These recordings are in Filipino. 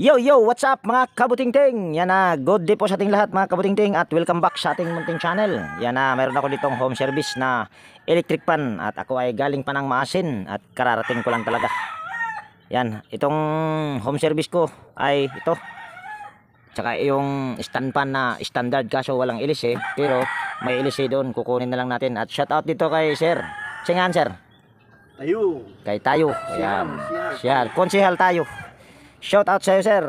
Yo, what's up mga kabutingting? Yan na, good day po sa ating lahat mga kabutingting at welcome back sa ating munting channel. Yan na, mayroon ako ditong home service na electric pan at ako ay galing pa ng Maasin at kararating ko lang talaga. Yan, itong home service ko ay ito. Tsaka yung stand pan na standard kaso walang ilis pero may ilis doon, kukunin na lang natin. At shout out dito kay Sir. Singan Sir? Tayo. Kay Tayo. Ayan, siya, konsehal Tayo. Shout out sa'yo sir.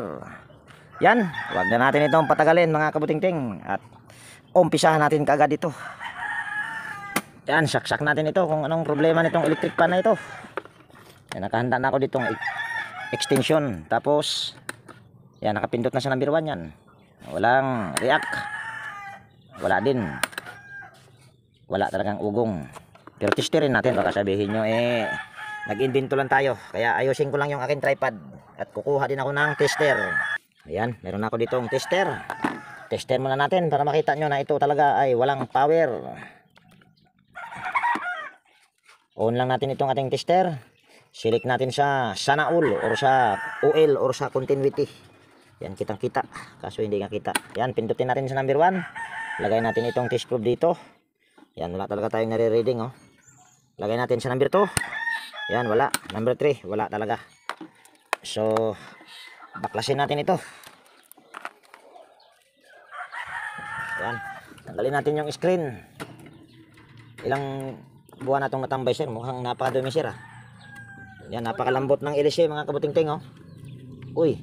Yan, wag na natin itong patagalin mga kabutingting at umpisahan natin kaagad ito. Yan, saksak natin ito kung anong problema nitong electric pan na ito. Yan, nakahanda na ako ditong extension. Tapos yan, nakapindot na sa number 1 yan. Walang react. Wala din. Wala talagang ugong. Pero testerin natin, baka sabihin nyo nag-invento lang tayo. Kaya ayusin ko lang yung aking tripod. At kukuha din ako ng tester. Ayan, meron ako ditong tester. Tester muna natin para makita nyo na ito talaga ay walang power. On lang natin itong ating tester. Select natin sa sana all or sa OL or sa continuity. Yan, kitang kita. Kaso hindi nga kita. Yan, pindutin natin sa number 1. Lagay natin itong test probe dito. Yan, wala talaga tayong nare-reading Lagay natin sa number 2. Yan, wala. Number 3, wala talaga. So, baklasin natin ito. Yan. Tanggalin natin yung screen. Ilang buwan na itong natambay sir. Mukhang napakadumi sir Yan, napakalambot ng LC mga kabutingting Uy.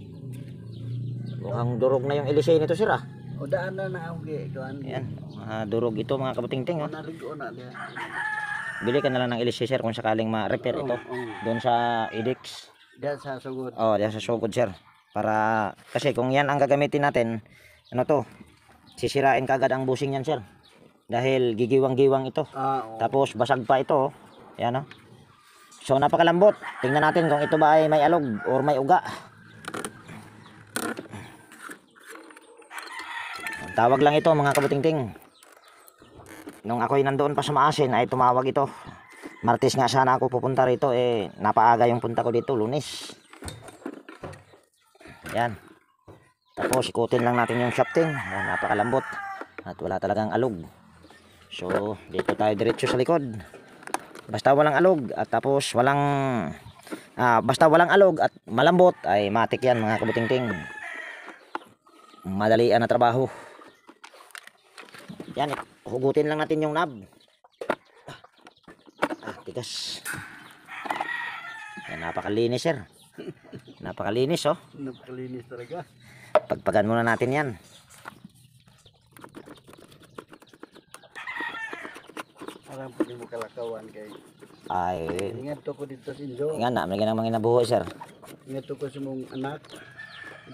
Mukhang durog na yung LC nito sir O daan na ako Yan. Durog ito mga kabutingting Naligo na diyan. Bili ka na lang ng LC sir kung sakaling ma-repair ito. Doon sa EDX. Diyan sa sugod. Diyan sa sugod sir. Para kasi kung yan ang gagamitin natin, sisirain kagad ang busing yan sir. Dahil gigiwang-giwang ito. Tapos basag pa ito. Yan So napakalambot. Tingnan natin kung ito ba ay may alog or may uga. Tawag lang ito mga kabutingting. Nung ako'y nandoon pa sa Maasin ay tumawag ito. Martes nga sana ako pupunta rito napaaga yung punta ko dito, Lunes. Yan. Tapos ikutin lang natin yung shafting. Napakalambot at wala talagang alog. So dito tayo diretso sa likod. Basta walang alog at tapos basta walang alog at malambot ay matik yan mga kabutingting. Madalian na trabaho. Yan, hugutin lang natin yung knob. Tigas. Yan, napakalinis sir. Napakalinis Napakalinis talaga. Pagpagan muna natin yan. Parang pwede mo kalakawan kay. Ingat ko dito sinjo. Nga na, may ganang mga nabuho sir. Ingat ko sa mong anak.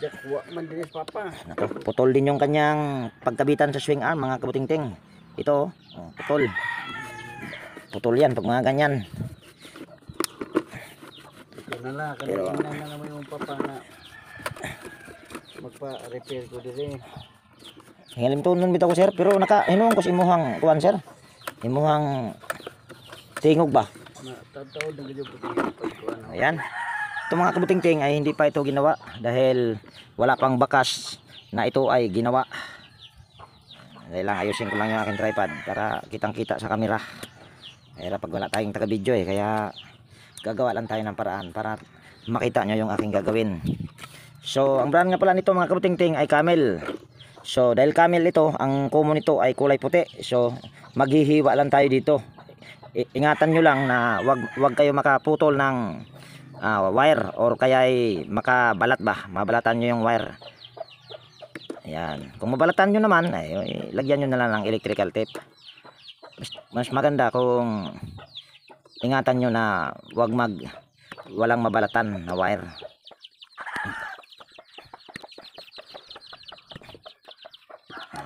Diyak kuha man dinis papa. Putol din yung kanyang pagkabitan sa swing arm mga kabutingting. Ito putol. Putol yan pag mga ganyan. Nala, kanina na naman yung papa na magpa-repair ko dili. Hingalim tunon bitaw ko sir, pero hinuon ko si imuhang kuan sir. Imuhang tingog ba? Tataw na gadyo puti. Ayan. Ito mga kabutingting ay hindi pa ito ginawa dahil wala pang bakas na ito ay ginawa. Dahil lang ayusin ko lang yung aking tripod para kitang kita sa camera. Kaya pag wala tayong taga-video kaya gagawa lang tayo ng paraan para makita nyo yung aking gagawin. So ang brand nga pala nito mga kabutingting ay Camel. So dahil Camel ito, ang common nito ay kulay puti. So maghihiwa lang tayo dito. Ingatan nyo lang na wag kayo makaputol ng wire or kaya ay makabalat ba, mabalatan nyo yung wire. Ayan, kung mabalatan nyo naman lagyan nyo na lang ng electrical tape. Mas maganda kung ingatan nyo na walang mabalatan na wire.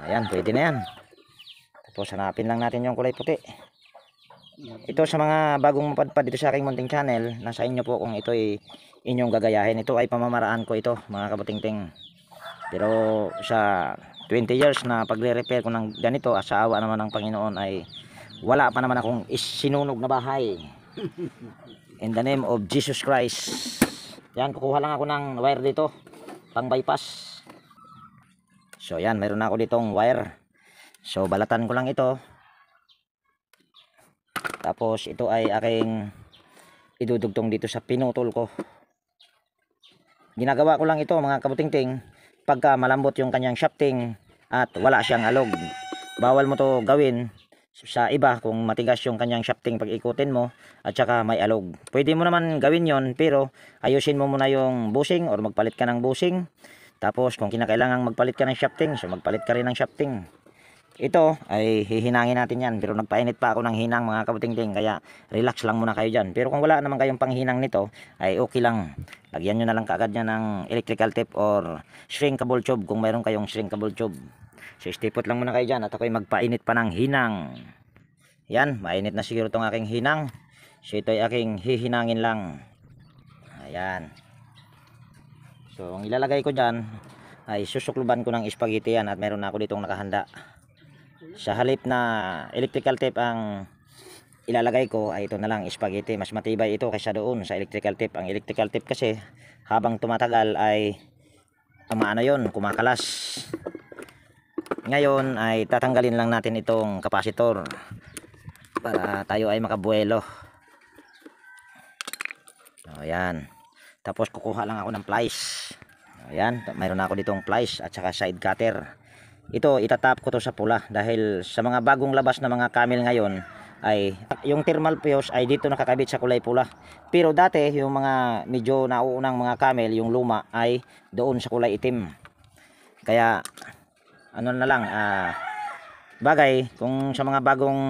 Ayan, pwede na yan. Tapos hanapin lang natin yung kulay puti. Ito sa mga bagong padpad dito sa aking munting channel, nasa inyo po kung ito ay inyong gagayahin. Ito ay pamamaraan ko ito mga kabutingting. Pero sa 20 years na pagre-repair ko ng ganito, sa awa naman ng Panginoon ay wala pa naman akong sinunog na bahay. In the name of Jesus Christ. Yan, kukuha lang ako ng wire dito. pang bypass. So yan, mayroon na ako ditong wire. So balatan ko lang ito. Tapos ito ay aking idudugtong dito sa pinutol ko. Ginagawa ko lang ito mga kabutingting pagka malambot yung kanyang shafting at wala siyang alog. Bawal mo to gawin sa iba kung matigas yung kanyang shafting pag ikutin mo at saka may alog. Pwede mo naman gawin yon, pero ayusin mo muna yung bushing or magpalit ka ng bushing. Tapos kung kinakailangan magpalit ka ng shafting, so magpalit ka rin ng shafting. Ito ay hihinangin natin yan, pero nagpainit pa ako ng hinang mga kabutingting, kaya relax lang muna kayo dyan. Pero kung wala naman kayong panghinang nito ay okay lang. Lagyan nyo na lang kaagad niya ng electrical tape or shrinkable tube kung mayroon kayong shrinkable tube. So stipot lang muna kayo dyan at ako'y magpainit pa ng hinang. Yan, mainit na siguro itong aking hinang. So ito ay aking hihinangin lang. Ayan. So ang ilalagay ko dyan ay susukluban ko ng spaghetti yan, at meron na ako ditong nakahanda. Sa halip na electrical tape ang ilalagay ko ay ito na lang, spaghetti. Mas matibay ito kaysa doon sa electrical tape. Ang electrical tape kasi habang tumatagal ay ano yun, kumakalas. Ngayon ay tatanggalin lang natin itong kapasitor para tayo ay makabuelo. Ayan. Tapos kukuha lang ako ng plies. Ayan, mayroon na ako ditong plies at saka side cutter. Ito, itatap ko to sa pula dahil sa mga bagong labas na mga camel ngayon ay yung thermal fuse ay dito nakakabit sa kulay pula. Pero dati yung mga medyo nauunang mga camel, yung luma, ay doon sa kulay itim. Kaya ano na lang, bagay kung sa mga bagong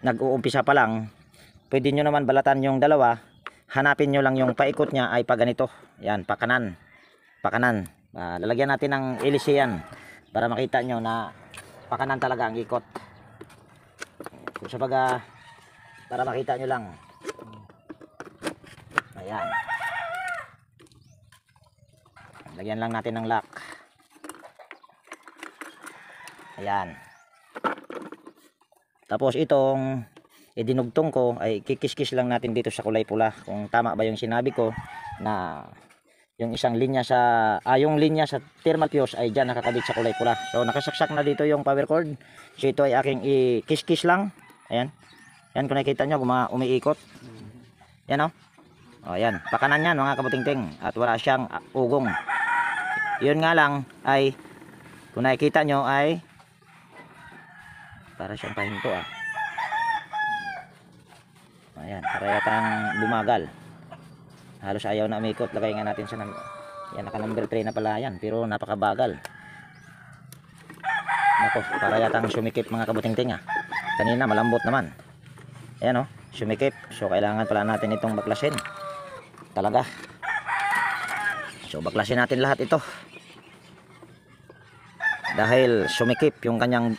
nag-uumpisa pa lang, pwede nyo naman balatan yung dalawa. Hanapin nyo lang yung paikot nya ay pa ganito. Yan, pakanan. Pakanan. Lalagyan natin ng LC yan para makita nyo na pakanan talaga ang ikot. Kung sa baga, para makita nyo lang. Ayan. Lagyan lang natin ng lock. Ayan. Tapos itong idinugtong ko ay kikis-kis lang natin dito sa kulay pula. Kung tama ba yung sinabi ko na yung isang linya sa yung linya sa thermal fuse ay dyan nakakabit sa kulay pula. So nakasaksak na dito yung power cord. So ito ay aking i-kiss-kiss lang. Ayan. Yan, kung nakikita nyo umiikot. Yan o. O yan, pakanan yan mga kabutingting. At wala siyang ugong. Yun nga lang ay kung nakikita nyo ay para siyang pahinto Ayan, para yatang bumagal. Halos ayaw na umikot. Lagay nga natin sa yan, naka number 3 na pala yan, pero napakabagal. Nako, para yatang sumikip mga kabutingting Kanina malambot naman. Ayan sumikip. So kailangan pala natin itong baklasin. Talaga. So baklasin natin lahat ito. Dahil sumikip yung kanyang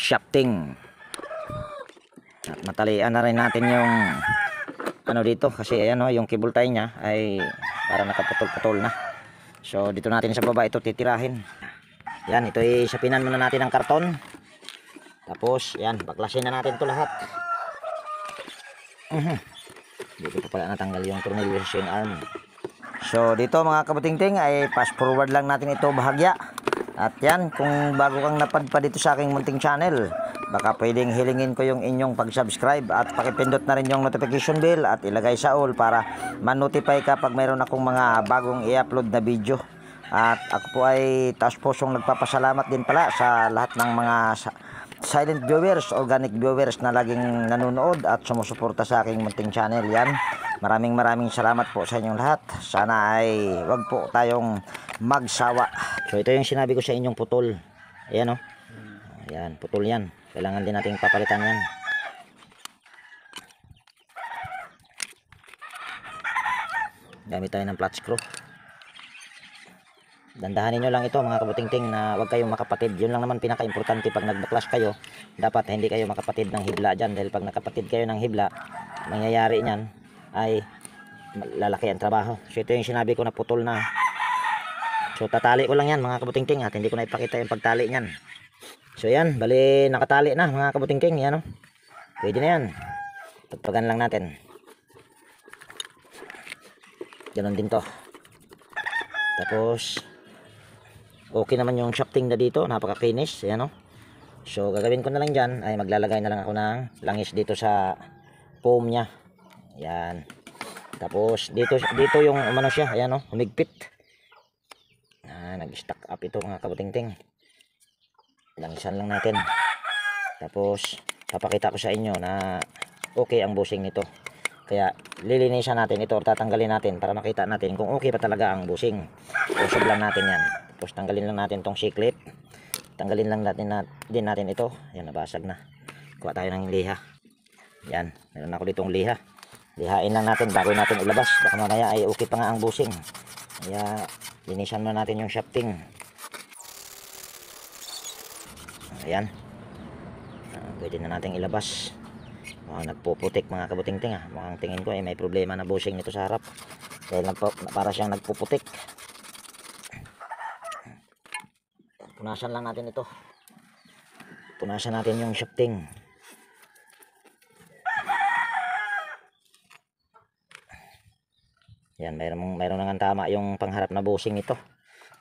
shafting. At matalian na rin natin yung dito kasi ayan yung cable tie nya ay para nakaputol-putol na. So dito natin sa baba ito titirahin. Yan, ito ay sapinan muna natin ng karton. Tapos yan, baklasin na natin to lahat. Dito pa pala natanggal yung tornilyo sa swing arm. So dito mga kabutingting ay fast forward lang natin ito bahagya. At yan, kung bago kang napadpad dito sa aking munting channel, baka pwedeng hilingin ko yung inyong pag-subscribe at pakipindot na rin yung notification bell at ilagay sa all para ma-notify ka pag mayroon akong mga bagong i-upload na video. At ako po ay taos pusong nagpapasalamat din pala sa lahat ng mga silent viewers, organic viewers na laging nanonood at sumusuporta sa aking munting channel. Yan, maraming salamat po sa inyong lahat. Sana ay wag po tayong magsawa. So ito yung sinabi ko sa inyong putol. Ayan Ayan, putol yan. Kailangan din nating papalitan yan. Gamit tayo ng flat screw. Dandahanin nyo lang ito mga kabutingting na huwag kayong makapatid. Yun lang naman pinaka-importante pag nagbaklas kayo. Dapat hindi kayo makapatid ng hibla dyan. Dahil pag nakapatid kayo ng hibla, mangyayari nyan ay lalaki ang trabaho. So ito yung sinabi ko na putol na. So tatali ko lang yan mga kabutingting at hindi ko na ipakita yung pagtali nyan. So yan, bali nakatali na mga kabutingking. Yan pwede na yan. Pagpagan lang natin. Ganon din to. Tapos okay naman yung shafting na dito, napakakinis. Ayan o. So gagawin ko na lang dyan ay maglalagay na lang ako ng langis dito sa foam nya. Ayan. Tapos dito yung umano siya, ayan o, humigpit. Nag-stack up ito mga kabutingting. Langisan lang natin. Tapos papakita ko sa inyo na okay ang bushing nito. Kaya lilinisan natin ito, tatanggalin natin para makita natin kung okay pa talaga ang bushing. Usog lang natin yan. Tapos tanggalin lang natin tong C-clip. Tanggalin lang natin din natin ito. Yan, nabasag na. Kuha tayo ng liha. Yan, meron ako ditong liha. Lihain lang natin bago natin ilabas. Baka mamaya ay okay pa nga ang bushing. Kaya linisan na natin yung shafting. Ayan. Pwede na natin ilabas. Nagpuputik mga kabutingting. Mukhang tingin ko ay may problema na bushing nito sa harap. Dahil para siyang nagpuputik. Punasan lang natin ito. Punasan natin yung shafting. Yan, mayroon nang tama yung pangharap na bushing nito.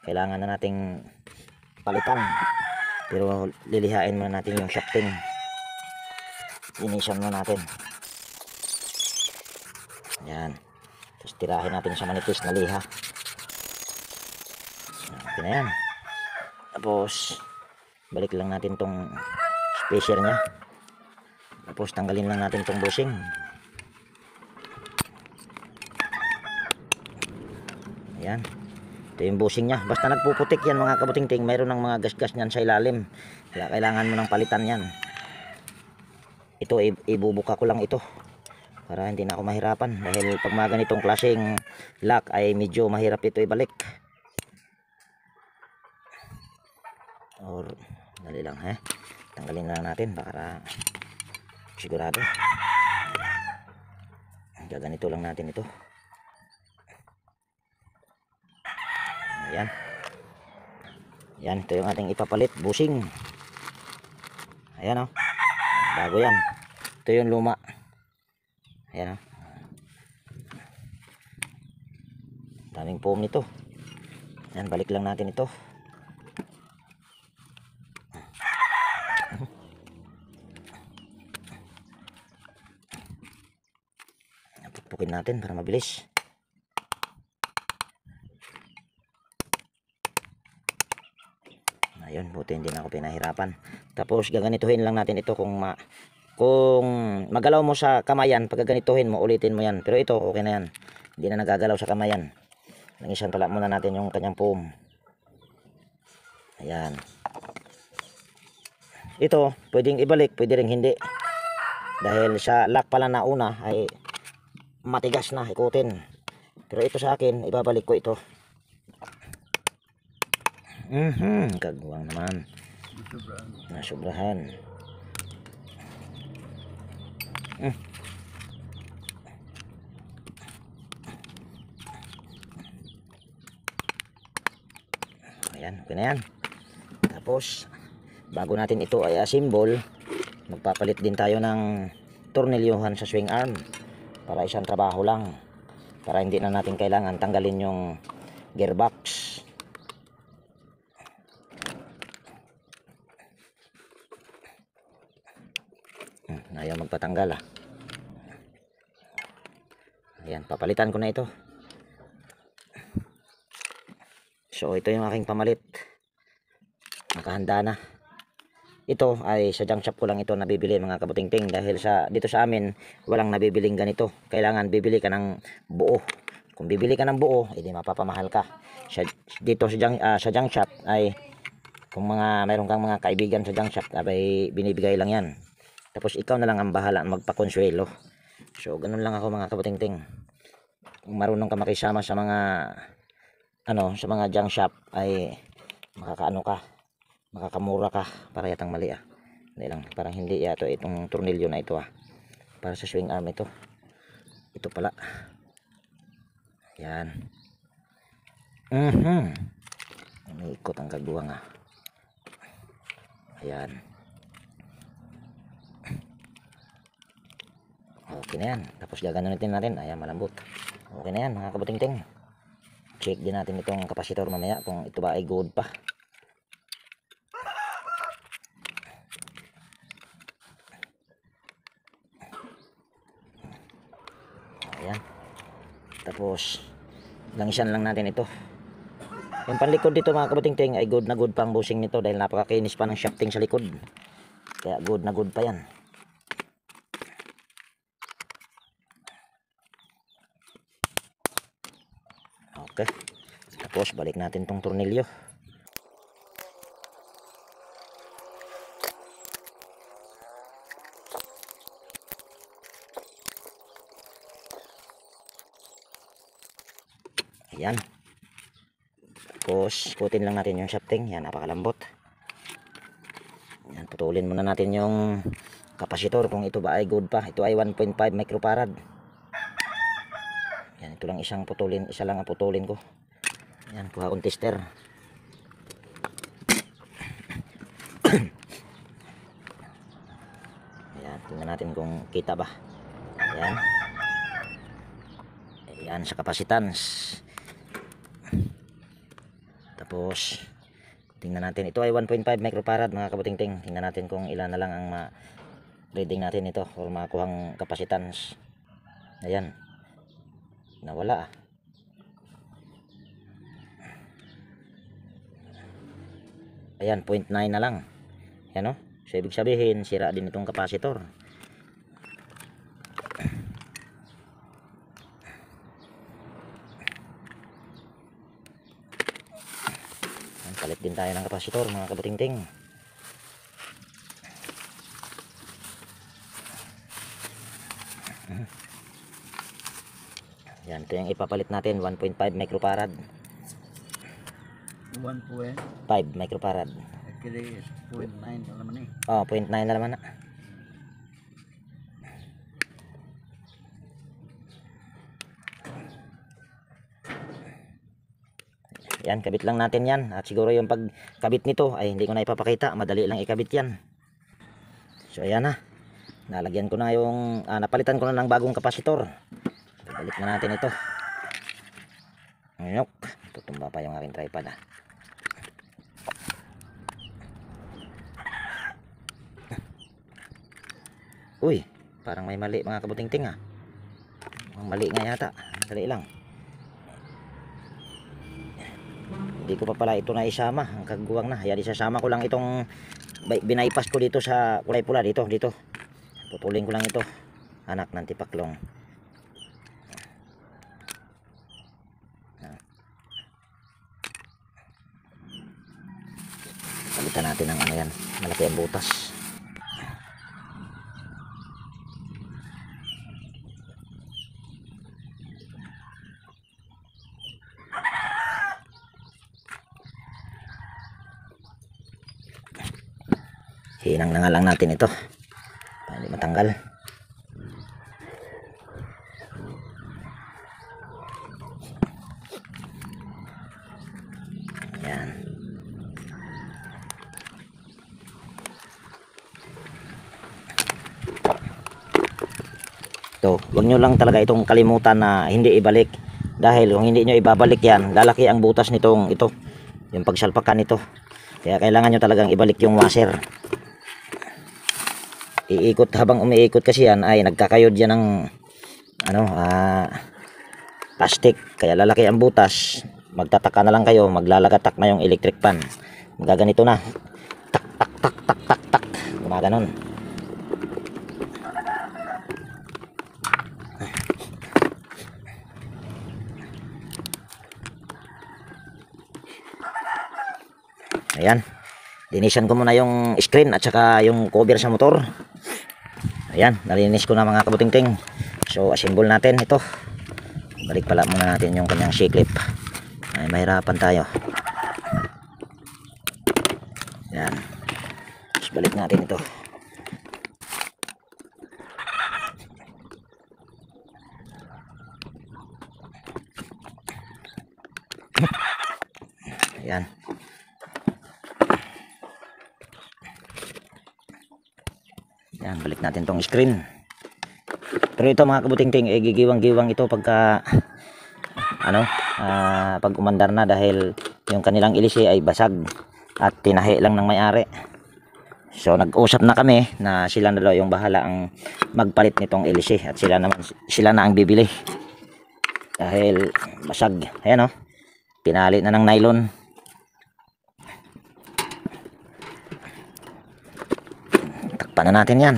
Kailangan na nating palitan. Pero lilihain muna natin yung shafting. Linisan muna natin. Yan. Tapos tirahin natin sa manipis na liha. Okay na yan. Tapos balik lang natin tong spacer nya. Tapos tanggalin lang natin tong bushing. Ayan. Ito yung bushing nya. Basta nagpuputik yan mga kabutingting, mayroon ng mga gas-gas nyan sa ilalim. Kaya kailangan mo ng palitan yan. Ito ibubuka ko lang ito para hindi na ako mahirapan. Dahil pag mga ganitong klaseng lock ay medyo mahirap ito ibalik. Or dali lang tanggalin lang natin para sigurado. Gaganito lang natin ito. Ayan. Yan, ito yung ating ipapalit bushing. Ayan o. Bago yan. Ito yung luma. Ayan o. Daming foam nito. Ayan, balik lang natin ito. Pukpukin natin para mabilis. Ayun, buti hindi na ako pinahirapan. Tapos gaganituhin lang natin ito kung magalaw mo sa kamayan, pag gaganituhin mo, ulitin mo yan. Pero ito, okay na yan. Hindi na nagagalaw sa kamayan. Langisan pala muna natin yung kanyang foam. Ayan. Ito, pwedeng ibalik, pwede ring hindi. Dahil sa lock pala na una ay matigas na, ikutin. Pero ito sa akin, ibabalik ko ito. Kagwang naman. Nasubrahan. Ayan, okay na yan. Tapos bago natin ito ay assemble, magpapalit din tayo ng tornilyohan sa swing arm para isang trabaho lang, para hindi na natin kailangan tanggalin yung gearbox. Ayaw magpatanggal Ayan, papalitan ko na ito. So ito yung aking pamalit. Nakahanda na. Ito ay sa junk shop ko lang ito nabibili mga kabutingting, dahil dito sa amin walang nabibiling ganito. Kailangan bibili ka ng buo. Kung bibili ka ng buo, edi mapapamahal ka. Dito sa junk shop ay kung mayroon kang mga kaibigan sa junk shop, ay binibigay lang yan. Tapos ikaw na lang ang bahala magpakonsuelo. So ganun lang ako mga kabutingting. Kung marunong ka makisama sa mga sa mga junk shop ay makakamura ka. Para yatang mali Hindi lang, parang hindi yato itong tornilyo na ito para sa swing arm ito. Ito pala. Yan. Umiikot ang kagbuwang Ayan. Okay na yan. Tapos gaganunin natin. Ayan, malambot. Okay na yan mga kabutingting. check din natin itong kapasitor mamaya kung ito ba ay good pa. Ayan. Tapos langisan lang natin ito. Yung panlikod dito mga kabuting-ting ay good na good pang bushing nito dahil napakakinis pa ng shafting sa likod. Kaya good na good pa yan. Okay. Tapos balik natin tong tornilyo. Ayan. Tapos putin lang natin yung shafting. Yan, napakalambot. Yan, putulin muna natin yung kapasitor kung ito ba ay good pa. Ito ay 1.5 microfarad. Yan, ito lang isang putulin. Isa lang ang putulin ko. Yan, kuha kong tester. Ayan, tingnan natin kung kita ba. Ayan. Ayan, sa kapasitans. Tapos tingnan natin, ito ay 1.5 microfarad mga kabuting-ting. Tingnan natin kung ilan na lang ang reading natin ito or makuhang kapasitans. Ayan, nawala ah. Ayan, 0.9 na lang. Ayan o, so ibig sabihin sira din itong kapasitor. Palit din tayo ng kapasitor mga kabuting-ting. Yan, ito yung ipapalit natin, 1.5 microfarad. 5 microfarad. Kaya 0.9 na naman eh. Oh, 0.9 na naman na. Yan, kabit lang natin yan. At siguro yung pagkabit nito ay hindi ko na ipapakita. Madali lang ikabit yan. So ayan na. Nalagyan ko na yung, napalitan ko na ng bagong kapasitor. Balik na natin ito. Ayok. Tutumba pa yung aking tripod ah. Uy, parang may mali mga kabuting-ting ah. Mali nga yata. Dali lang. Hindi ko pa pala ito na isama. Ang kagguwang na. Ayan, isasama ko lang itong binaypas ko dito sa kulay pula. Dito. Pupulin ko lang ito. Anak ng tipaklong. Palitan natin ng ano yan. Malaki ang butas. Hinang na nga lang natin ito para hindi matanggal. Ayan. Ito, huwag nyo lang talaga itong kalimutan na hindi ibalik. Dahil kung hindi nyo ibabalik yan, lalaki ang butas nitong ito. Yung pagsalpakan nito. Kaya kailangan nyo talagang ibalik yung washer. Iikot, habang umiikot kasi yan ay nagkakayod yan ng plastic, kaya lalaki ang butas. Magtataka na lang kayo, maglalagatak na yung electric pan. Magaganito na, tak tak tak tak tak tak, gumaganon. Ayan, linisan ko muna yung screen at saka yung cover sa motor. Ayan, nalinis ko na mga kabuting-ting. So assemble natin ito. Balik pala muna natin yung kanyang C-clip. Ay, mahirapan tayo. Ayan. Tapos balik natin ito. Ayan. Yan, balik natin tong screen. Pero ito mga kabuting-ting, gigiwang-giwang ito pagka pag umandar na dahil yung kanilang ilisi ay basag at tinahi lang ng may-ari. So nag-usap na kami na sila na daw yung bahala ang magpalit nitong ilisi at sila na ang bibili dahil basag. Ayan oh, pinali na ng nylon. Takpan na natin yan.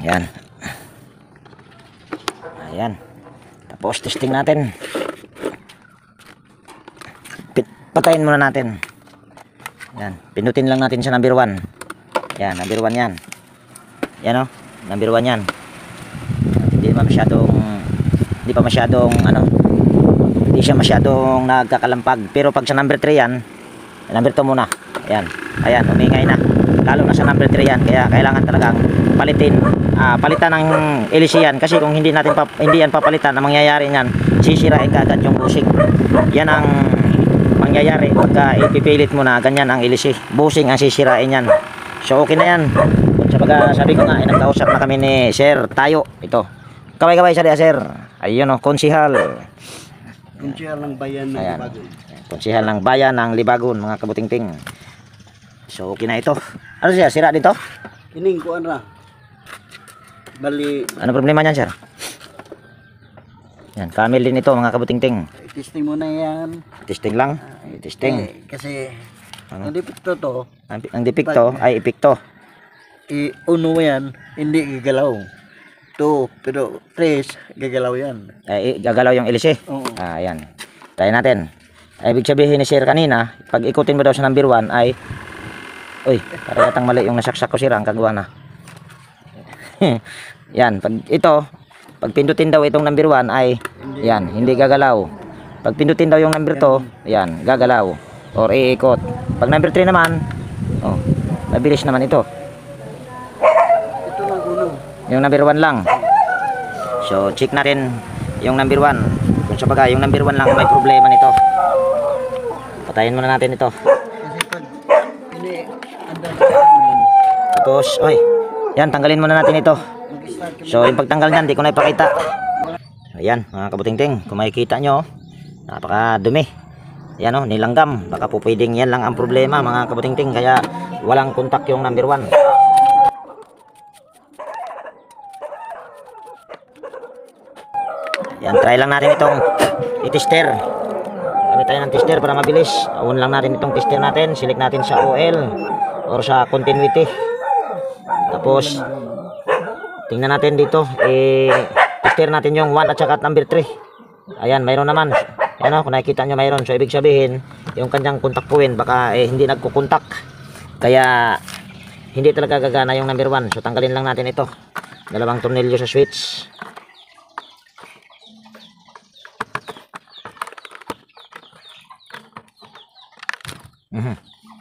Ayan. Ayan. Tapos testing natin. Patayin muna natin. Ayan. Pindutin lang natin sa number 1. Ayan, number 1 yan. Ayan o. Number 1 yan. Hindi pa masyadong hindi siya masyadong nagkakalampag. Pero pag sa number 3 yan, number 2 muna. Ayan. Ayan, umingay na. Lalo na sa number 3 yan. Kaya kailangan talagang palitan ng LC yan. Kasi kung hindi yan papalitan, ang mangyayari niyan, sisirain kaagad yung bushing. Yan ang mangyayari pagka ipipilit mo na ganyan ang LC. Bushing ang sisirain yan. So okay na yan. Sabi ko nga, nagkausap na kami ni Sir Tayo. Ito. Kaway-kaway sa dia, Sir. Ayun o, konsihal. Konsihal ng bayan ng Libagon. Konsihal ng bayan ng Libagon, mga kabutingting. So okay na ito. Ano siya? Sira dito? Kining kuan ra. Bali, ano problema niyan, Sir? Yan, camel din ito, mga kabutingting. testing mo na yan. Testing lang. Testing. Kasi ang depekto to, Ang depekto ay epekto. uno yan, hindi gagalaw. 2, pero 3, gagalaw yan. Ay, gagalaw yung LC. Oo. Ayan. Try natin. Ay, ibig sabihin ni Sir kanina, pag ikutin mo daw sa number 1 ay, uy, para yatang mali yung nasaksak ko, Sir, ang kagawa na. Yan, pag pindutin daw itong number 1 ay, yan, hindi gagalaw. Pag pindutin daw yung number 2, yan, gagalaw. Or iikot. Pag number 3 naman, oh, mabilis naman ito. Ito lang uno. Yung number 1 lang. So, check natin yung number 1. Kung sa bagay, yung number 1 lang may problema nito. Patayin muna natin ito. Kasi pag hindi andar Tapos, oy, yan, tanggalin muna natin ito. mag-start ka. So, yung pagtanggal nyan, di ko na ipakita. Ayan, mga kabutingting, kung makikita nyo, napakadumi. Yan o, nilanggam. Baka po pwedeng yan lang ang problema, mga kabutingting. Kaya, walang kontak yung number 1. Yan, try lang natin itong i-tester. Gamit tayo ng tester para mabilis. On lang natin itong tester natin. Select natin sa OL or sa continuity. Tapos, tingnan natin dito. Tester natin yung 1 at saka number 3. Ayan, mayroon naman. Ayan o, kung nakikita nyo mayroon. So, ibig sabihin, yung kanyang contact point, baka hindi nagkukontak. Kaya, hindi talaga gagana yung number 1. So, tanggalin lang natin ito. Dalawang tornilyo sa switch.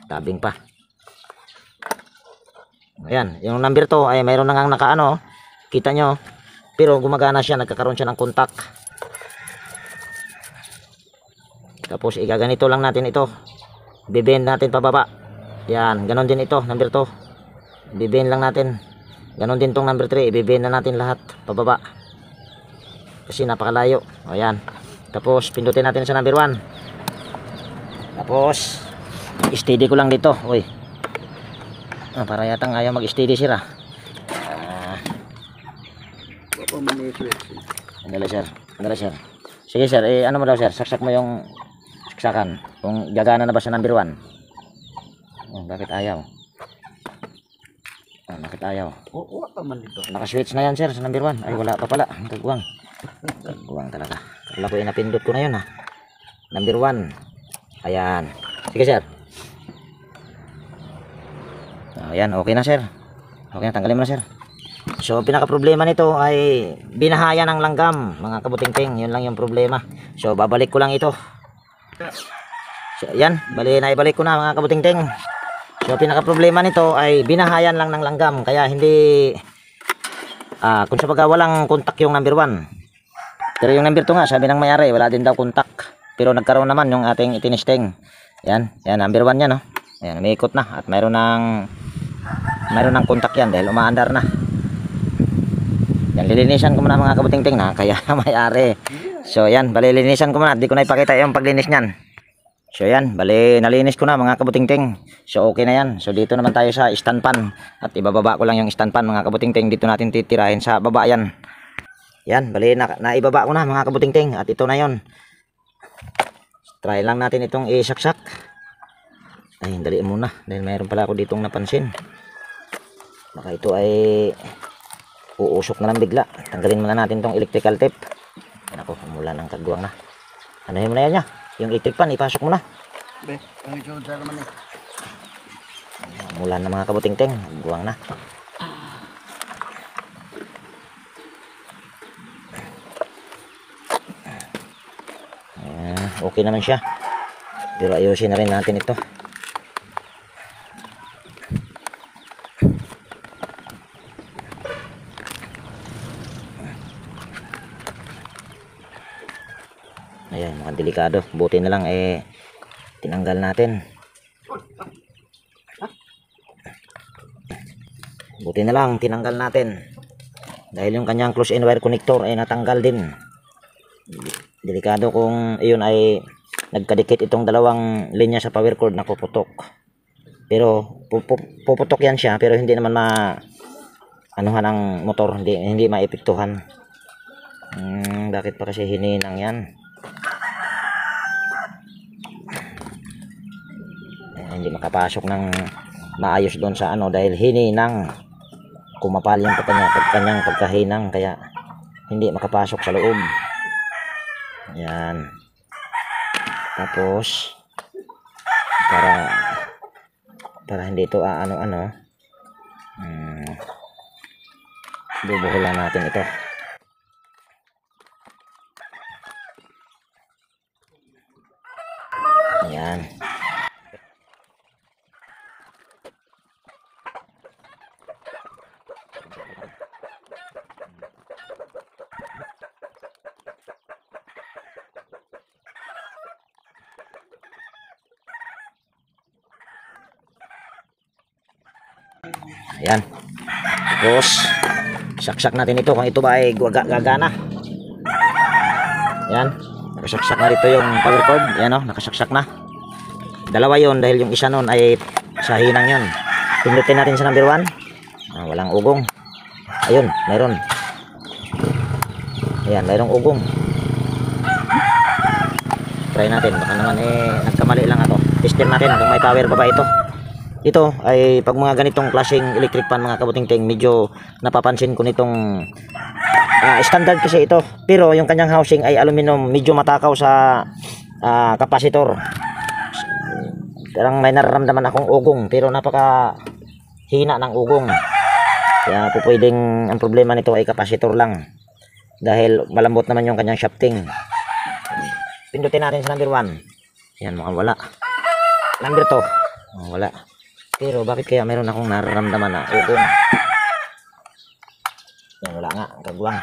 Tabing pa. Ayan, yung number 2 ay mayroon na ngang nakaano, kita nyo, pero gumagana siya, nagkakaroon siya ng contact. Tapos igaganito lang natin ito, bibend natin pababa. Yan, ganon din ito, number 2, bibend lang natin. Ganon din tong number 3, ibibend na natin lahat pababa kasi napakalayo. Ayan, tapos pindutin natin sa number 1. Tapos steady ko lang dito. Uy, para yatang ayaw mag-steady sila. Wala man i-switch. Andala, Sir. Andala, Sir. Sige, Sir. Ano mo daw, Sir? Saksak mo yung saksakan. Kung gagana na ba sa number 1. Bakit ayaw? Bakit ayaw? Wala pa man dito. Naka-switch na yan, Sir, sa number 1. Ay, wala pa pala. Kagwang. Kagwang talaga. Wala ko inapindot ko na yun, ha. Number 1. Ayan. Sige, Sir. Ayan, okay na, Sir. Okay na, tanggalin mo na, Sir. So, pinaka-problema nito ay binahaya ng langgam, mga kabutingting. Yun lang yung problema. So, babalik ko lang ito. So, ayan, naibalik ko na, mga kabutingting. So, pinaka-problema nito ay binahayan lang ng langgam. Kaya hindi, kung sa baga walang kontak yung number 1. Pero yung number 2 nga, sabi ng mayari, wala din daw kontak. Pero nagkaroon naman yung ating itinesting. Yan, yan, number 1 yan, no? Ayan, umiikot na. At mayroon ng mayroon ng kontak yan dahil umaandar na. Yan, lilinisan ko muna mga kabuting-ting na kaya may-ari. So yan, balilinisan ko muna. Di ko na ipakita yung paglinis niyan. So yan, bali nalinis ko na mga kabuting-ting. So okay na yan. So dito naman tayo sa stand pan. At ibababa ko lang yung stand pan mga kabuting-ting. Dito natin titirahin sa baba yan. Yan, bali naibaba ko na mga kabuting-ting. At ito na yon. Try lang natin itong isaksak. Ay, dali muna. Dahil mayroon pala ako ditong napansin. Baka ito ay uusok na lang bigla. Tanggalin muna natin itong electrical tape. Yan ako, mula ng kagwang na. Ano yun mo na yan niya? Yung electric pan, ipasok mo na. Be, ang ito sa naman eh. Mula na mga kabuting-ting. Kagwang na. Okay naman siya. Pero ayusin na rin natin ito. Ayan, mukhang delikado. Buti na lang tinanggal natin. Buti na lang tinanggal natin. Dahil yung kanyang close-in wire connector ay natanggal din. Delikado kung iyon ay nagkadikit itong dalawang linya sa power cord na puputok. Pero puputok yan siya pero hindi naman anuhan ng motor, hindi maepektuhan. Bakit pa kasi hininang yan? Hindi makapasok ng maayos doon sa ano dahil hininang. Kumapal yung kanyang pagkahinang kaya hindi makapasok sa loob. Yan. Tapos para hindi ito bubuhulan natin ito. Yan. Ayan. Tapos saksak natin ito kung ito ba ay gagana. Ayan. Nakasaksak na rito yung power cord. Ayan o, nakasaksak na. Dalawa yon dahil yung isa nun ay sa hinang yun. Pindutin natin sa number 1. Walang ugong. Ayun, mayroon. Ayan, mayroong ugong. Try natin. Baka naman nagkamali lang ako. Tester natin kung may power pa ba ito. Ito ay pag mga ganitong klaseng electric pan mga kabuting-ting, medyo napapansin ko nitong standard kasi ito. Pero yung kanyang housing ay aluminum, medyo matakaw sa kapasitor. Parang may nararamdaman akong ugong pero napaka hina ng ugong. Kaya po pwedeng ang problema nito ay kapasitor lang. Dahil malambot naman yung kanyang shafting. Pindutin natin sa number 1. Yan, mukhang wala. Number 2. Wala. Pero bakit kaya meron akong nararamdaman na ugong? Yan, wala nga, kagwang.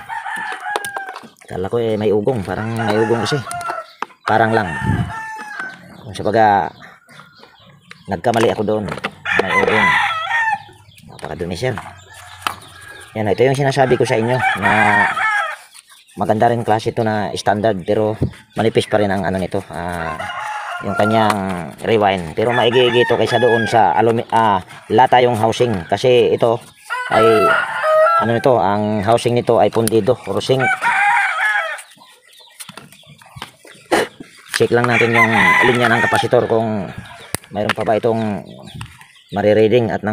Kala ko may ugong, parang may ugong kasi. Parang lang. Kung sabaga nagkamali ako doon. May ugong. Napakadumi sir. Yan, ito yung sinasabi ko sa inyo na maganda rin klase ito na standard pero manipis pa rin ang ano nito. Yung kanyang rewind pero maigi-igi ito kaysa doon sa lata yung housing kasi ito ay ano nito, ang housing nito ay pundido or zinc. Check lang natin yung linya ng kapasitor kung mayroon pa ba itong marireading at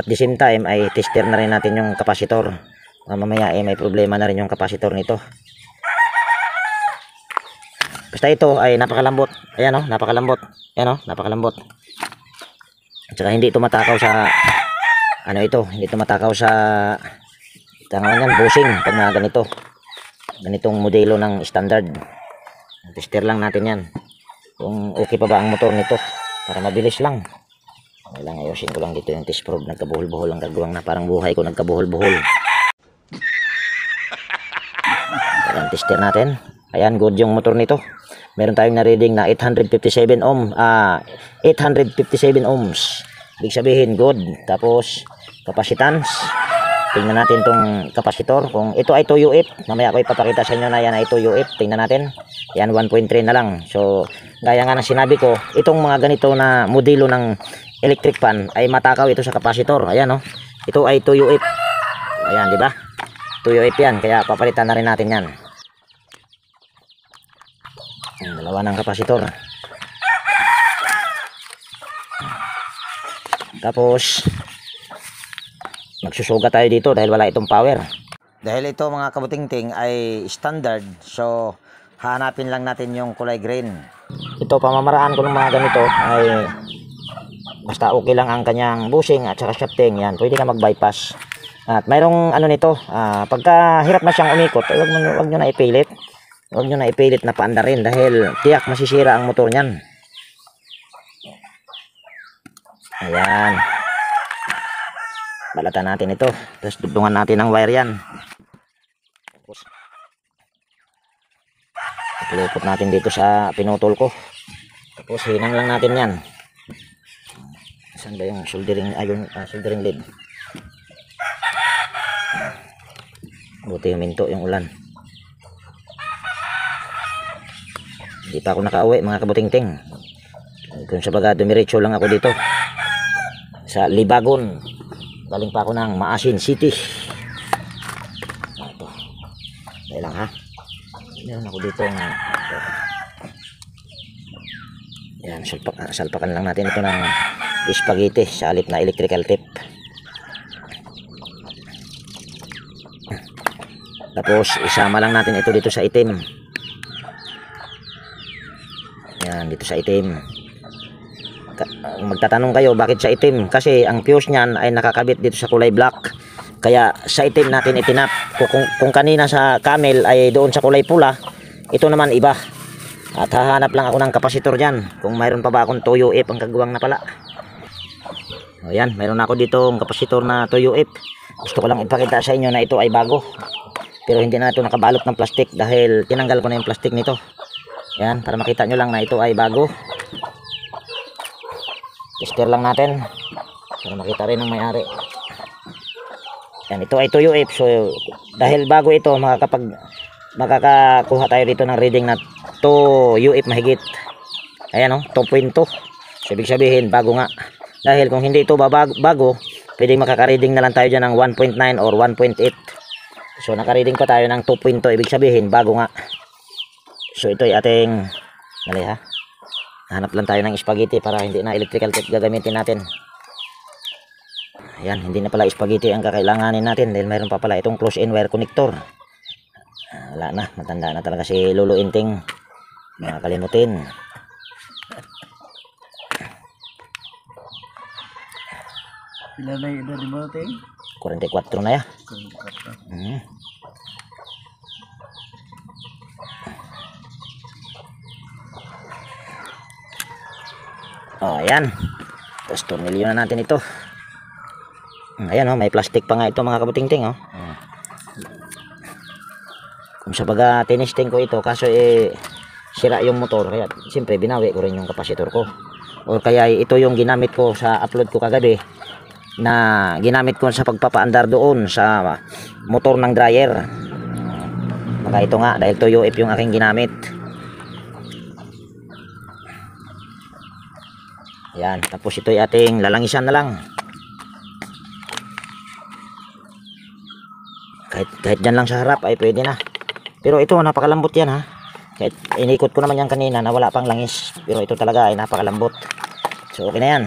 the same time ay tester na rin natin yung kapasitor. Mamaya may problema na rin yung kapasitor nito. Basta ito ay napakalambot. Ayan o, napakalambot. Ayan o, napakalambot. At saka hindi ito matakaw sa ano ito, hindi ito matakaw sa tangan yan, bushing pag mga ganito. Ganitong modelo ng standard. Tester lang natin yan. Kung okay pa ba ang motor nito para mabilis lang. Kailangan ayusin ko lang dito yung test probe. Nagkabuhol-buhol ang gagawang na parang buhay ko nagkabuhol-buhol. Ayan, tester natin. Ayan, good yung motor nito. Meron tayong na-reading na 857 ohms. Ibig sabihin, good. Tapos, capacitance. Tingnan natin tong kapasitor. Kung ito ay 2UF, mamaya ko ipapakita sa inyo na yan ay 2UF. Tingnan natin. Yan 1.3 na lang. So, gaya nga ng sinabi ko, itong mga ganito na modelo ng electric fan ay matakaw ito sa kapasitor. Ayan, oh. Ito ay 2UF. Ayan, di ba? 2UF yan. Kaya papalitan na rin natin yan. Dalawa ng kapasitor. Tapos magsusuga tayo dito dahil wala itong power. Dahil ito mga kabutingting ay standard, so hanapin lang natin yung kulay green. Ito pamamaraan ko ng mga ganito ay basta okay lang ang kanyang bushing at saka shafting. Yan, pwede ka mag-bypass. At mayroong ano nito, pagka hirap na siyang umikot, wag nyo na ipilit. Huwag nyo na ipilit na paanda rin dahil tiyak masisira ang motor niyan. Ayan. Balatan natin ito. Tapos dudungan natin ang wire yan. Tapos ipulupot natin dito sa pinutol ko. Tapos hinang lang natin yan. Saan ba yung soldering, soldering lead? Buti huminto yung ulan. Hindi pa ako nakauwi mga kabutingting. Kung sa baga dumiretso lang ako dito sa Libagon. Galing pa ako ng Maasin City. Ito. Dahil lang ha. Meron ako dito ng ito. Yan, salpakan lang natin ito ng spaghetti sa alip na electrical tape. Tapos isama lang natin ito dito sa itim. Yan, dito sa itim. Magtatanong kayo bakit sa itim, kasi ang fuse niyan ay nakakabit dito sa kulay black, kaya sa itim natin itinap. Kung kanina sa camel ay doon sa kulay pula, ito naman iba. At hahanap lang ako ng kapasitor dyan kung mayroon pa ba akong 2UF ang kagawang na pala. O yan, mayroon ako dito ang kapasitor na 2UF. Gusto ko lang ipakita sa inyo na ito ay bago, pero hindi na ito nakabalot ng plastic dahil tinanggal ko na yung plastic nito. Yan, para makita nyo lang na ito ay bago. Tester lang natin para makita rin ng may-ari. Yan, ito ay 2UF. So dahil bago ito, makakakuha tayo dito ng reading na 2UF mahigit. Ayan, oh, 2.2. So ibig sabihin bago nga. Dahil kung hindi ito bago, pwedeng makaka-reading na lang tayo dyan ng 1.9 or 1.8. So naka-reading pa tayo ng 2.2. Ibig sabihin bago nga. So ito ay ating, dali ha, hanap lang tayo ng spaghetti para hindi na electrical tape gagamitin natin. Ayan, hindi na pala spaghetti ang kakailanganin natin dahil mayroon pa pala itong close-in wire connector. Wala na, matanda na talaga si Lolo Inting, makakalimutin. Pila na yung edad mo, Ting? 44 na ya. Oh, ayan. Tapos tornilyo na natin ito. Ayan, oh, may plastic pa nga ito mga kabutingting, oh. Kung sa baga tinisting ko ito, kaso sira yung motor, kaya siyempre binawi ko rin yung kapasitor ko. O kaya ito yung ginamit ko sa upload ko kagabi, na ginamit ko sa pagpapaandar doon sa motor ng dryer. Baka ito nga, dahil 2UF yung aking ginamit. Yan, tapos ito ay ating lalangisan na lang. Kahit dyan lang sa harap ay pwede na. Pero ito napakalambot yan ha. Kahit inikot ko naman yan kanina na wala pang langis, pero ito talaga ay napakalambot. So okay na yan.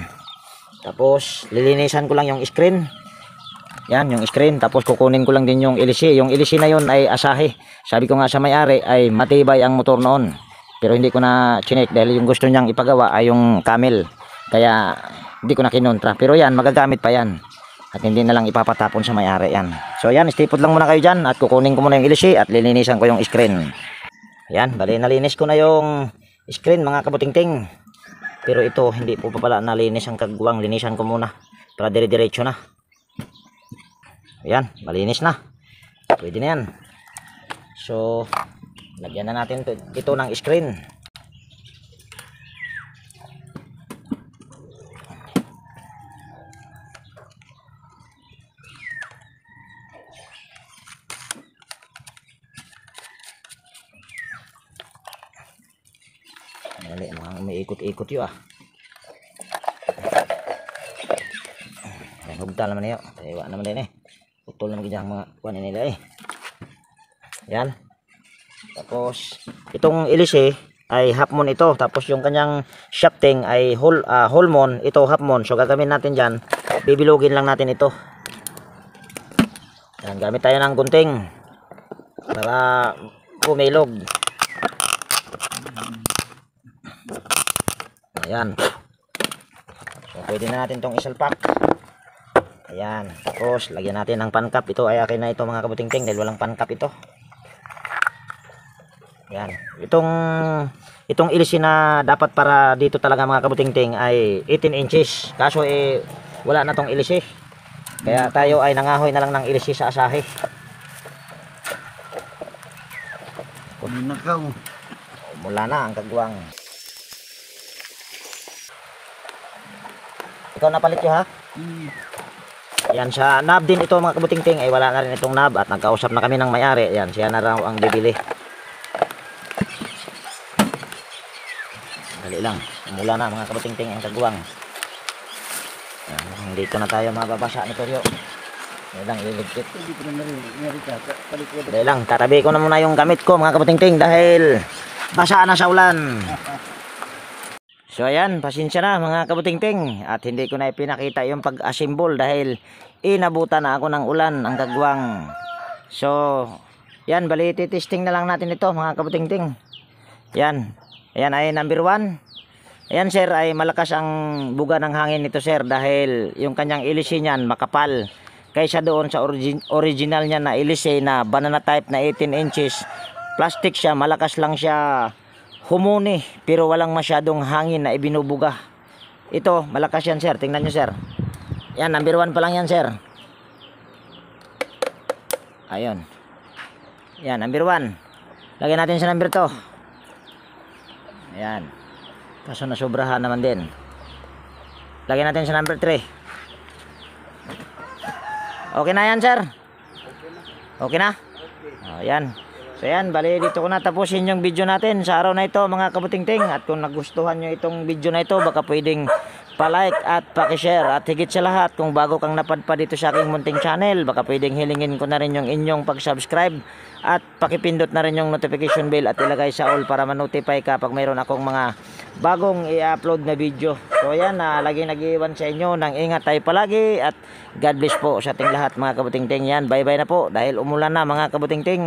Tapos lilinisan ko lang yung screen. Yan yung screen. Tapos kukunin ko lang din yung LC. Yung LC na yon ay Asahi. Sabi ko nga sa may-ari ay matibay ang motor noon, pero hindi ko na chinek dahil yung gusto niyang ipagawa ay yung Camel. Kaya hindi ko na kinontra. Pero yan, magagamit pa yan. At hindi na lang ipapatapon sa may-ari yan. So yan, stipod lang muna kayo dyan. At kukunin ko muna yung LC at lilinisan ko yung screen. Yan, bali nalinis ko na yung screen mga kabutingting. Pero ito, hindi po pa pala nalinis ang kagwang. Linisan ko muna para dire-diretso na. Yan, malinis na. Pwede na yan. So, lagyan na natin ito ng screen. Dali, mga umiikot-ikot yun ah. Yan, hugta naman yun. Iwa naman din eh. Putol naman ganyan mga kuwan nila eh. Yan. Tapos, itong ilis ay half moon ito. Tapos yung kanyang shafting ay whole moon. Ito half moon. So gagawin natin dyan. Bibilugin lang natin ito. Yan, gamit tayo ng gunting. Para umilog. Ayan. So pwede na natin itong isalpak. Ayan. Tapos lagyan natin ng pancap. Ito ay akin na ito mga kabuting-ting dahil walang pancap ito. Yan. Itong ilisi na dapat para dito talaga mga kabuting-ting ay 18 inches. Kaso wala na tong ilisi. Kaya tayo ay nangahoy na lang ng ilisi sa asahe. Nakaw. Mula na ang kagwang. Ikaw napalit yun ha? Yan, sa knob din ito mga kabuting-ting ay wala na rin itong knob at nagkausap na kami ng may-ari. Yan, siya na raw ang bibili. Dali lang, mula na mga kabuting-ting ang kagwang. Yan, dito na tayo mababasa ni Toryo. Dali lang, ililigpit. Dali lang, tatabi ko na muna yung gamit ko mga kabuting-ting dahil basa na sa ulan. So ayan, pasensya na mga kabuting-ting at hindi ko na ipinakita yung pag-assemble dahil inabutan na ako ng ulan ang kagwang. So yan, bali testing na lang natin ito mga kabuting-ting. Yan, ayan ay number 1. Ayan sir, ay malakas ang buga ng hangin nito sir dahil yung kanyang ilisi niyan makapal. Kaysa doon sa original niya na ilisi na banana type na 18 inches. Plastic siya, malakas lang siya humuni pero walang masyadong hangin na ibinubuga. Ito malakas yan sir, tingnan nyo sir. Yan, number 1 pa lang yan sir. Ayun. Yan, number 1. Lagyan natin sa number 2. Ayan. Kaso nasobrahan naman din. Lagyan natin sa number 3. Okay na yan sir? Okay na? Ayan. So yan, bali dito ko natapusin yung video natin sa araw na ito mga kabuting-ting. At kung nagustuhan nyo itong video na ito, baka pwedeng pa-like at pa-share. At higit sa lahat, kung bago kang napadpad dito sa aking munting channel, baka pwedeng hilingin ko na rin yung inyong pag-subscribe. At pakipindot na rin yung notification bell at ilagay sa all para ma-notify ka pag mayroon akong mga bagong i-upload na video. So yan, laging nag-iwan sa inyo ng ingat tayo palagi. At God bless po sa ating lahat mga kabuting-ting. Yan, bye bye na po dahil umulan na mga kabuting-ting.